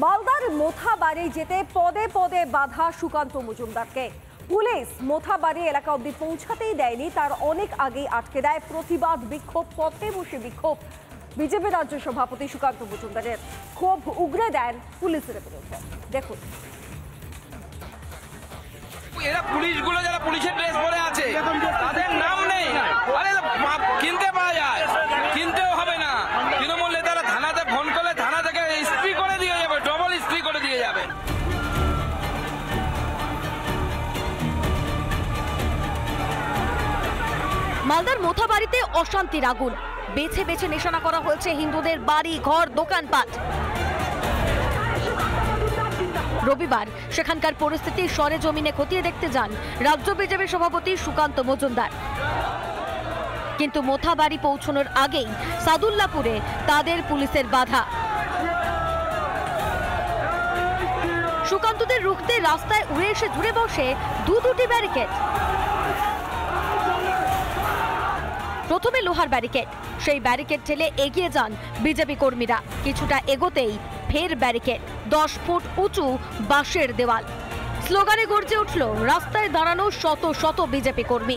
মালদার মোথাবাড়ি যেতে পদে পদে বাধা সুকান্ত মজুমদারকে। পুলিশ মোথাবাড়ি এলাকা অব্দি পৌঁছাতেই দেয়নি, তার অনেক আগেই আটকে দেয়। প্রতিবাদ বিক্ষোভ, পথে বসে বিক্ষোভ। বিজেপি রাজ্য সভাপতি সুকান্ত মজুমদারের ক্ষোভ উগরে দেন পুলিশের বিরুদ্ধে। দেখুন, এরা পুলিশগুলো যারা পুলিশের ড্রেস পরে আছে তাদের নাম নেই। আরে কিনতে পাওয়া যায়, কিনতেও হবে না। তৃণমূল নেতারা থানাতে ফোন করলে থানা থেকে ইস্ত্রি করে দিয়ে যাবে, ডবল ইস্ত্রি করে দিয়ে যাবে। মালদার মোথাবাড়িতে অশান্তির আগুন। বেছে বেছে নিশানা করা হয়েছে হিন্দুদের বাড়ি, ঘর, দোকানপাট। রবিবার সেখানকার পরিস্থিতি সরেজমিনে খতিয়ে দেখতে যান রাজ্য বিজেপি সভাপতি সুকান্ত মজুমদার। কিন্তু মোথাবাড়ি পৌঁছানোর আগেই সাদুল্লাপুরে তাদের পুলিশের বাধা। সুকান্তদের রুখতে রাস্তায় উড়ে এসে জুড়ে বসে দুটি ব্যারিকেড। প্রথমে লোহার ব্যারিকেড, সেই ব্যারিকেড ঠেলে এগিয়ে যান বিজেপি কর্মীরা। কিছুটা এগোতেই ফের ব্যারিকেড, 10 ফুট উঁচু বাঁশের দেওয়াল। স্লোগানে গর্জে উঠল রাস্তায় দাঁড়ানো শত শত বিজেপি কর্মী।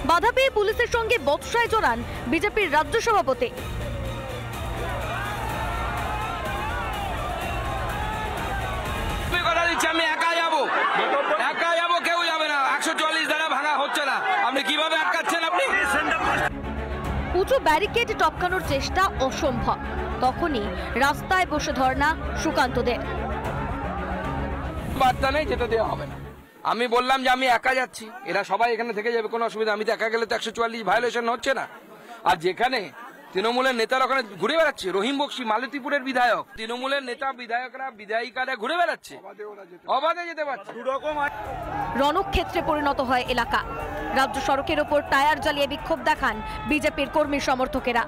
বাধা পেয়ে পুলিশের সঙ্গে বচসায় জড়ান বিজেপির রাজ্য সভাপতি। আমি একা যাবো, কেউ যাবে না। 144 ধারা ভাঙা হচ্ছে না, আপনি কিভাবে আটকাচ্ছেন? আপনি উঁচু ব্যারিকেড টপকানোর চেষ্টা অসম্ভব। তখনই রাস্তায় বসে ধর্ণা সুকান্তদের। বার্তা নেই, যেতে দেওয়া হবে না। আমি বললাম যে আমি একা যাচ্ছি, এরা সবাই এখানে থেকে যাবে, কোনো অসুবিধা। আমি তো একা গেলে তো 144 ভায়োলেশন হচ্ছে না। আর যেখানে তৃণমূলের নেতারা ওখানে ঘুরে বেড়াচ্ছে, রহিম বক্সি মালতীপুরের বিধায়ক, তৃণমূলের নেতা বিধায়করা বিধায়িকারা ঘুরে বেড়াচ্ছে, অবাধে যেতে পারছে। রণক্ষেত্রে পরিণত হয় এলাকা। রাজ্য সড়কের ওপর টায়ার জ্বালিয়ে বিক্ষোভ দেখান বিজেপির কর্মী সমর্থকেরা।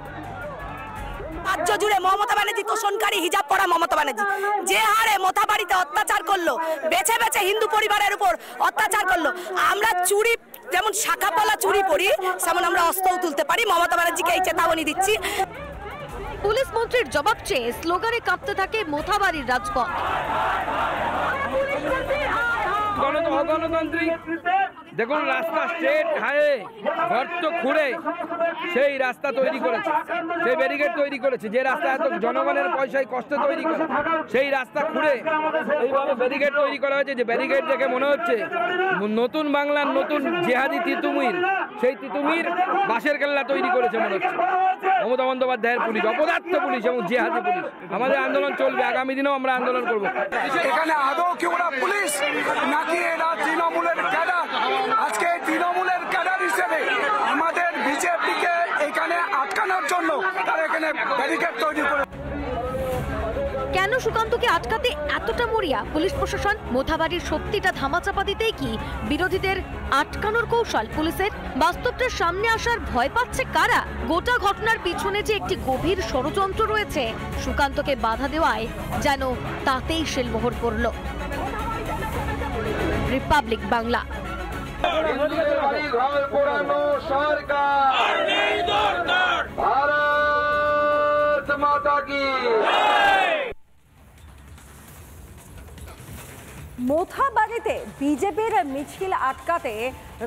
রাজ্য জুড়ে মমতা ব্যানার্জি তোষণকারী, হিজাব পরা মমতা ব্যানার্জি যে হারে মোথাবাড়িতে অত্যাচার করলো, বেছে বেছে হিন্দু পরিবারের উপর অত্যাচার করলো। আমরা চুরি, যেমন শাখাপলা চুরি পরি, সেমন আমরা অস্ত্রও তুলতে পারি। মমতা ব্যানার্জিকে এই চেতাবনী দিচ্ছি। পুলিশ মন্ত্রীর জবাব চেয়ে স্লোগানে কাঁপতে থাকে মোথাবাড়ির রাজপথ। গণতান্ত্রিক দেখুন, রাস্তা স্ট্রেট হাইওয়ে গর্ত খুঁড়ে সেই রাস্তা তৈরি করেছে, সেই ব্যারিকেড তৈরি করেছে। যে রাস্তা এত জনগণের পয়সায় কষ্ট তৈরি করে, সেই রাস্তা খুঁড়ে এইভাবে ব্যারিকেড তৈরি করা হয়েছে। যে ব্যারিকেড দেখে মনে হচ্ছে নতুন বাংলার নতুন জেহাদি তিতুমির, সেই তিতুমির বাঁশের কেল্লা তৈরি করেছে মনে হচ্ছে মমতা বন্দ্যোপাধ্যায়ের পুলিশ, অপদার্থ পুলিশ এবং জেহাদি পুলিশ। আমাদের আন্দোলন চলবে, আগামী দিনেও আমরা আন্দোলন করব। এখানে আদৌ কি ওরা পুলিশ নাকি এরা তৃণমূলের ক্যাডার? আজকে তৃণমূলের ক্যাডার হিসেবে আমাদের বিজেপিকে এখানে আটকানোর জন্য তারা এখানে ব্যারিকেড তৈরি করে। কেন সুকান্তকে আটকাতে এতটা মরিয়া পুলিশ প্রশাসন? মোথাবাড়ির সত্যিটা ধামাচাপা দিতেই কি বিরোধীদের আটকানোর কৌশল পুলিশের? বাস্তবটা সামনে আসার ভয় পাচ্ছে কারা? গোটা ঘটনার পিছনে যে একটি গভীর ষড়যন্ত্র রয়েছে, সুকান্তকে বাধা দেওয়ায় যেন তাতেই শেলমোহর পড়ল। রিপাবলিক বাংলা। মোথাবাড়িতে বিজেপির মিছিল আটকাতে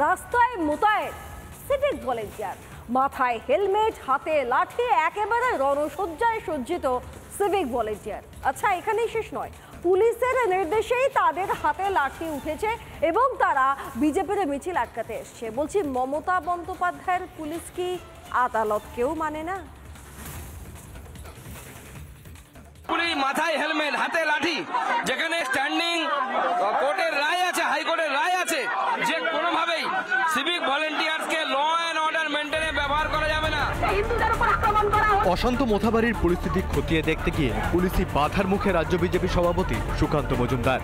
রাস্তায় মোতায়েন সিভিক ভলেন্টিয়ার। মাথায় হেলমেট, হাতে লাঠি, একেবারে রণসজ্জায় সজ্জিত সিভিক ভলেন্টিয়ার। আচ্ছা, এখানেই শেষ নয়, পুলিশের নির্দেশেই তাদের হাতে লাঠি উঠেছে এবং তারা বিজেপির মিছিল আটকাতে এসছে। বলছি, মমতা বন্দ্যোপাধ্যায়ের পুলিশ কি আদালতকেও মানে না? পুলিশ মাথায় হেলমেট, হাতে লাঠি, যেখানে স্ট্যান্ডিং কোর্টের রায় আছে, হাইকোর্টের রায় আছে যে কোনোভাবেই সিভিক ভলেন্টিয়ার্সকে ল অ্যান্ড অর্ডার মেনটেনে ব্যবহার করা যাবে না। অশান্ত মোথাবাড়ির পরিস্থিতি খতিয়ে দেখতে গিয়ে পুলিশি বাধার মুখে রাজ্য বিজেপি সভাপতি সুকান্ত মজুমদার।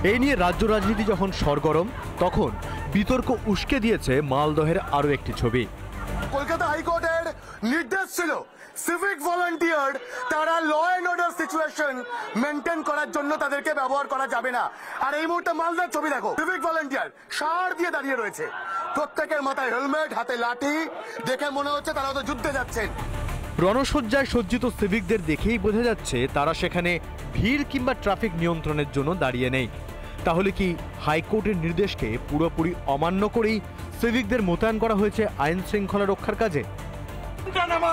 এই নিয়ে রাজ্য রাজনীতি যখন সরগরম, তখন বিতর্ক উস্কে দিয়েছে মালদহের আরও একটি ছবি। কলকাতা হাইকোর্টের নির্দেশ ছিল সিভিক ভলান্টিয়ার তারা law and order situation maintain করার জন্য তাদেরকে ব্যবহার করা যাবে না। আর এই মুহূর্তে মালদার ছবি দেখো, সিভিক ভলান্টিয়ার সার দিয়ে দাঁড়িয়ে রয়েছে, প্রত্যেকের মাথায় হেলমেট, হাতে লাঠি, দেখে মনে হচ্ছে তারা তো যুদ্ধে যাচ্ছেন। রণসজ্জায় সজ্জিত সিভিকদের দেখেই বোঝা যাচ্ছে তারা সেখানে ভিড় কিংবা ট্রাফিক নিয়ন্ত্রণের জন্য দাঁড়িয়ে নেই। তাহলে কি হাইকোর্টের নির্দেশকে পুরোপুরি অমান্য করেই সিভিকদের মোতায়েন করা হয়েছে আইন শৃঙ্খলা রক্ষার কাজে?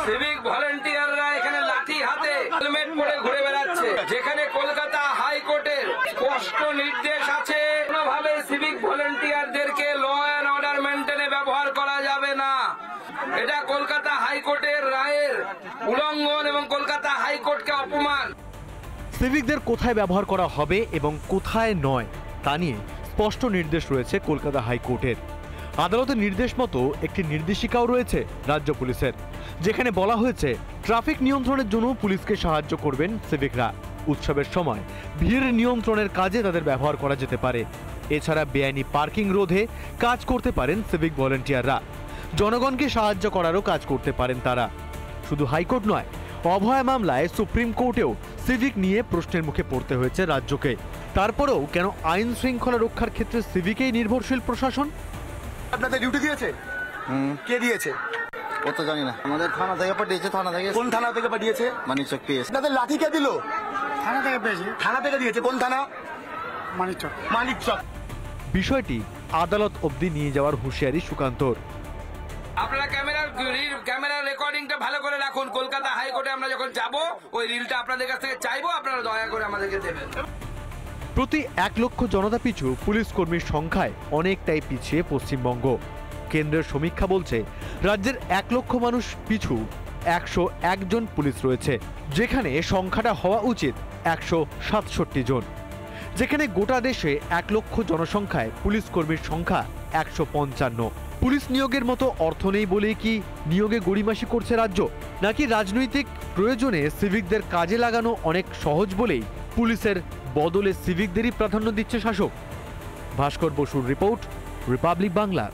সিভিক ভলান্টিয়াররা এখানে লাঠি হাতে হেলমেট পরে ঘুরে বেড়াচ্ছে, যেখানে কলকাতা হাইকোর্টের স্পষ্ট নির্দেশ আছে কোনোভাবে সিভিক ভলান্টিয়ারদেরকে ল অ্যান্ড অর্ডার মেনটেনে ব্যবহার করা যাবে না। এটা কলকাতা হাইকোর্টের রায়ের উল্লঙ্ঘন এবং কলকাতা হাইকোর্টকে অপমান। সিভিকদের কোথায় ব্যবহার করা হবে এবং কোথায় নয় তা নিয়ে স্পষ্ট নির্দেশ রয়েছে কলকাতা হাইকোর্টের। আদালতের নির্দেশ মতো একটি নির্দেশিকাও রয়েছে রাজ্য পুলিশের, যেখানে বলা হয়েছে ট্রাফিক নিয়ন্ত্রণের জন্য পুলিশকে সাহায্য করবেন সিভিকরা। উৎসবের সময় ভিড় নিয়ন্ত্রণের কাজে তাদের ব্যবহার করা যেতে পারে। এছাড়া বেআইনি পার্কিং রোধে কাজ করতে পারেন সিভিক ভলান্টিয়াররা। জনগণকে সাহায্য করারও কাজ করতে পারেন তারা। শুধু হাইকোর্ট নয়, অভয় মামলায় সুপ্রিম কোর্টেও সিভিক নিয়ে প্রশ্নের মুখে পড়তে হয়েছে রাজ্যকে। তারপরেও কেন আইন শৃঙ্খলা রক্ষার ক্ষেত্রে সিভিকেই নির্ভরশীল প্রশাসন? আপনাদের ডিউটি দিয়েছে? কে দিয়েছে? ও তো জানি না, আমাদের থানা থেকে পাঠিয়েছে। থানা থেকে? কোন থানা থেকে পাঠিয়েছে? মানিকচক পেয়েছে। আপনাদের লাঠি কে দিল? থানা থেকে পেয়েছি। থানা থেকে দিয়েছে? কোন থানা? মানিকচক। মানিকচক। বিষয়টি আদালত অবধি নিয়ে যাওয়ার হুঁশিয়ারি সুকান্তর। আপনারা ক্যামেরার রেকর্ডিংটা ভালো করে রাখুন। কলকাতা হাইকোর্টে আমরা যখন যাব ওই রিলটা আপনাদের কাছ থেকে চাইবো, আপনারা দয়া করে আমাদেরকে দেবেন। প্রতি 1 লক্ষ জনতা পিছু পুলিশ কর্মীর সংখ্যায় অনেকটাই পিছিয়ে পশ্চিমবঙ্গ। কেন্দ্রের সমীক্ষা বলছে রাজ্যের 1 লক্ষ মানুষ পিছু 101 জন পুলিশ রয়েছে, যেখানে সংখ্যাটা হওয়া উচিত 167 জন। যেখানে গোটা দেশে 1 লক্ষ জনসংখ্যায় পুলিশ কর্মীর সংখ্যা 155। পুলিশ নিয়োগের মতো অর্থ নেই বলেই কি নিয়োগে গড়িমাসি করছে রাজ্য, নাকি রাজনৈতিক প্রয়োজনে সিভিকদের কাজে লাগানো অনেক সহজ বলেই পুলিশের বদলে সিভিকদেরই প্রাধান্য দিচ্ছে শাসক? ভাস্কর বসুর রিপোর্ট, রিপাবলিক বাংলা।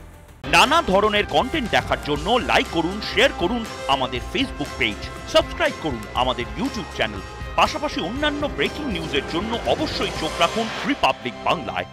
নানা ধরনের কন্টেন্ট দেখার জন্য লাইক করুন, শেয়ার করুন আমাদের ফেসবুক পেজ, সাবস্ক্রাইব করুন আমাদের ইউটিউব চ্যানেল। পাশাপাশি অন্যান্য ব্রেকিং নিউজের জন্য অবশ্যই চোখ রাখুন রিপাবলিক বাংলায়।